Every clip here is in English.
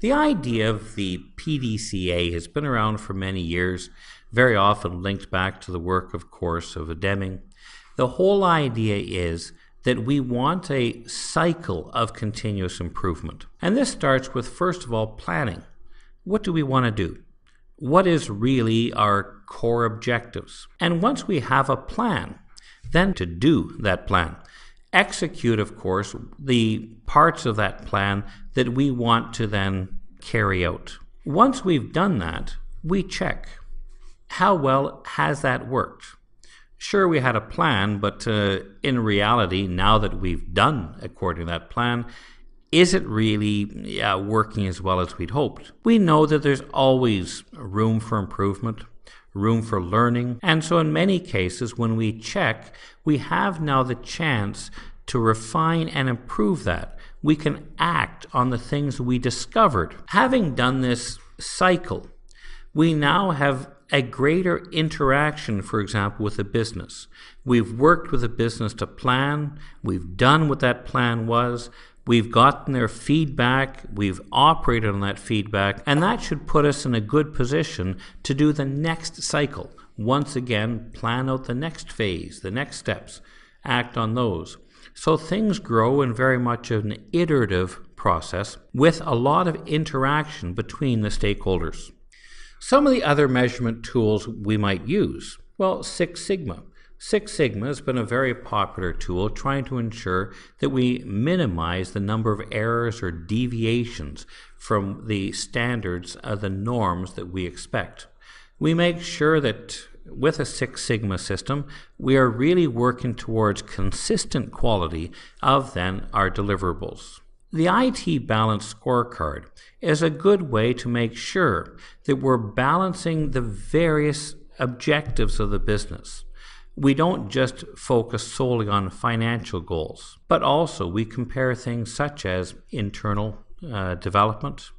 The idea of the PDCA has been around for many years, very often linked back to the work, of course, of Deming. The whole idea is that we want a cycle of continuous improvement. And this starts with, first of all, planning. What do we want to do? What is really our core objectives? And once we have a plan, then to do that plan. Execute, of course, the parts of that plan that we want to then carry out. Once we've done that, we check. How well has that worked? Sure, we had a plan, but in reality, now that we've done according to that plan, is it really working as well as we'd hoped? We know that there's always room for improvement, room for learning, and so in many cases, when we check, we have now the chance to refine and improve that. We can act on the things we discovered. Having done this cycle, we now have a greater interaction, for example, with the business. We've worked with the business to plan, we've done what that plan was, we've gotten their feedback, we've operated on that feedback, and that should put us in a good position to do the next cycle. Once again, plan out the next phase, the next steps, act on those. So things grow in very much an iterative process with a lot of interaction between the stakeholders. Some of the other measurement tools we might use, well, Six Sigma. Six Sigma has been a very popular tool trying to ensure that we minimize the number of errors or deviations from the standards of the norms that we expect. We make sure that with a Six Sigma system, we are really working towards consistent quality of then our deliverables. The IT Balance Scorecard is a good way to make sure that we're balancing the various objectives of the business. We don't just focus solely on financial goals, but also we compare things such as internal development,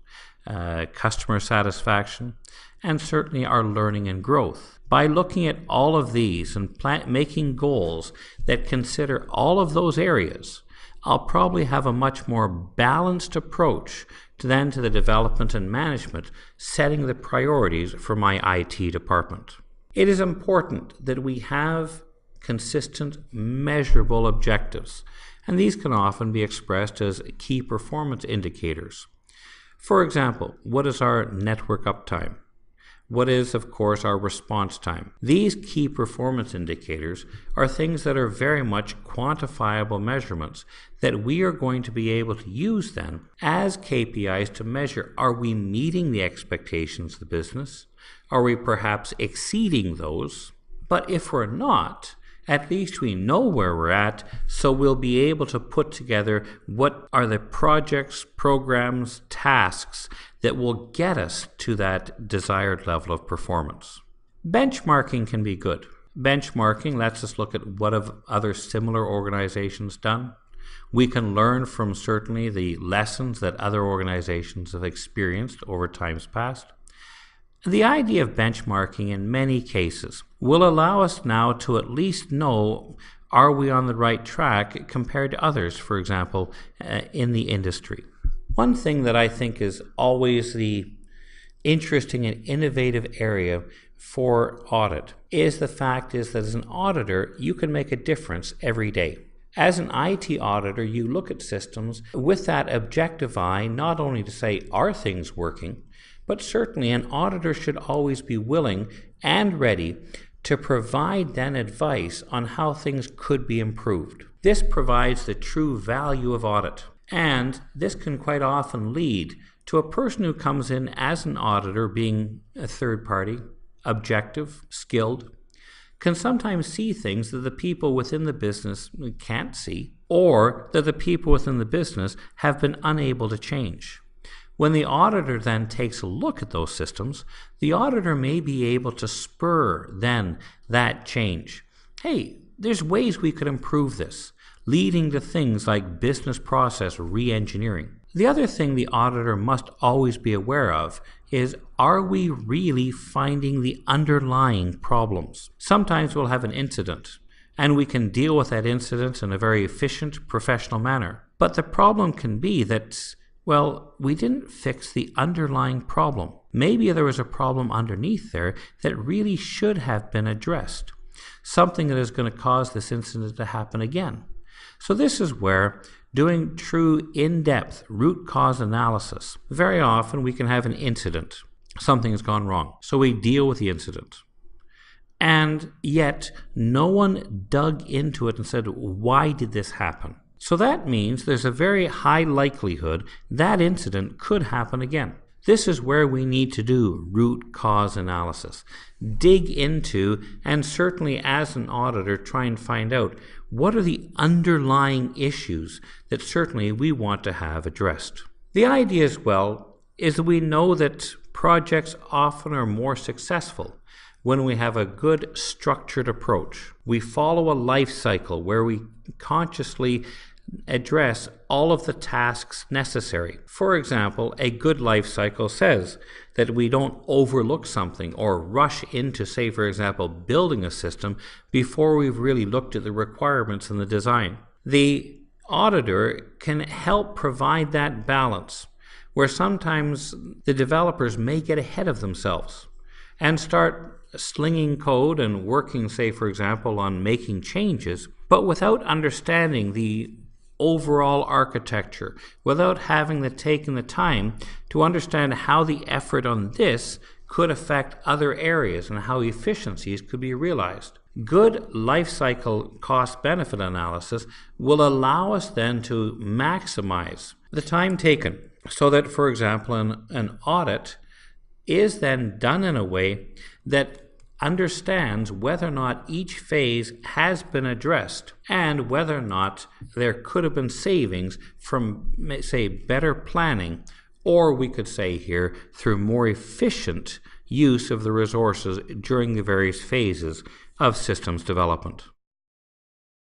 customer satisfaction, and certainly our learning and growth. By looking at all of these and making goals that consider all of those areas, I'll probably have a much more balanced approach to the development and management, setting the priorities for my IT department. It is important that we have consistent, measurable objectives, and these can often be expressed as key performance indicators. For example, what is our network uptime? What is, of course, our response time? These key performance indicators are things that are very much quantifiable measurements that we are going to be able to use then as KPIs to measure, are we meeting the expectations of the business? Are we perhaps exceeding those? But if we're not, at least we know where we're at, so we'll be able to put together what are the projects, programs, tasks that will get us to that desired level of performance. Benchmarking can be good. Benchmarking lets us look at what have other similar organizations done. We can learn from certainly the lessons that other organizations have experienced over times past. The idea of benchmarking in many cases will allow us now to at least know, are we on the right track compared to others, for example, in the industry. One thing that I think is always the interesting and innovative area for audit is the fact is that as an auditor, you can make a difference every day. As an IT auditor, you look at systems with that objective eye, not only to say, are things working, but certainly an auditor should always be willing and ready to provide then advice on how things could be improved. This provides the true value of audit. And this can quite often lead to a person who comes in as an auditor being a third party, objective, skilled, can sometimes see things that the people within the business can't see, or that the people within the business have been unable to change. When the auditor then takes a look at those systems, the auditor may be able to spur then that change. Hey, there's ways we could improve this, leading to things like business process re-engineering. The other thing the auditor must always be aware of is, are we really finding the underlying problems? Sometimes we'll have an incident, and we can deal with that incident in a very efficient, professional manner. But the problem can be that Well, we didn't fix the underlying problem. Maybe there was a problem underneath there that really should have been addressed, something that is going to cause this incident to happen again. So this is where doing true in-depth root cause analysis, very often we can have an incident. Something has gone wrong. So we deal with the incident. And yet no one dug into it and said, why did this happen? So that means there's a very high likelihood that incident could happen again. This is where we need to do root cause analysis. Dig into, and certainly as an auditor, try and find out what are the underlying issues that certainly we want to have addressed. The idea as well is that we know that projects often are more successful when we have a good structured approach. We follow a life cycle where we consciously address all of the tasks necessary. For example, a good life cycle says that we don't overlook something or rush into, say, for example, building a system before we've really looked at the requirements and the design. The auditor can help provide that balance where sometimes the developers may get ahead of themselves and start slinging code and working, say, for example, on making changes, but without understanding the overall architecture, without having taken the time to understand how the effort on this could affect other areas and how efficiencies could be realized. Good life cycle cost-benefit analysis will allow us then to maximize the time taken so that, for example, an audit is then done in a way that understands whether or not each phase has been addressed and whether or not there could have been savings from, say, better planning, or we could say here through more efficient use of the resources during the various phases of systems development.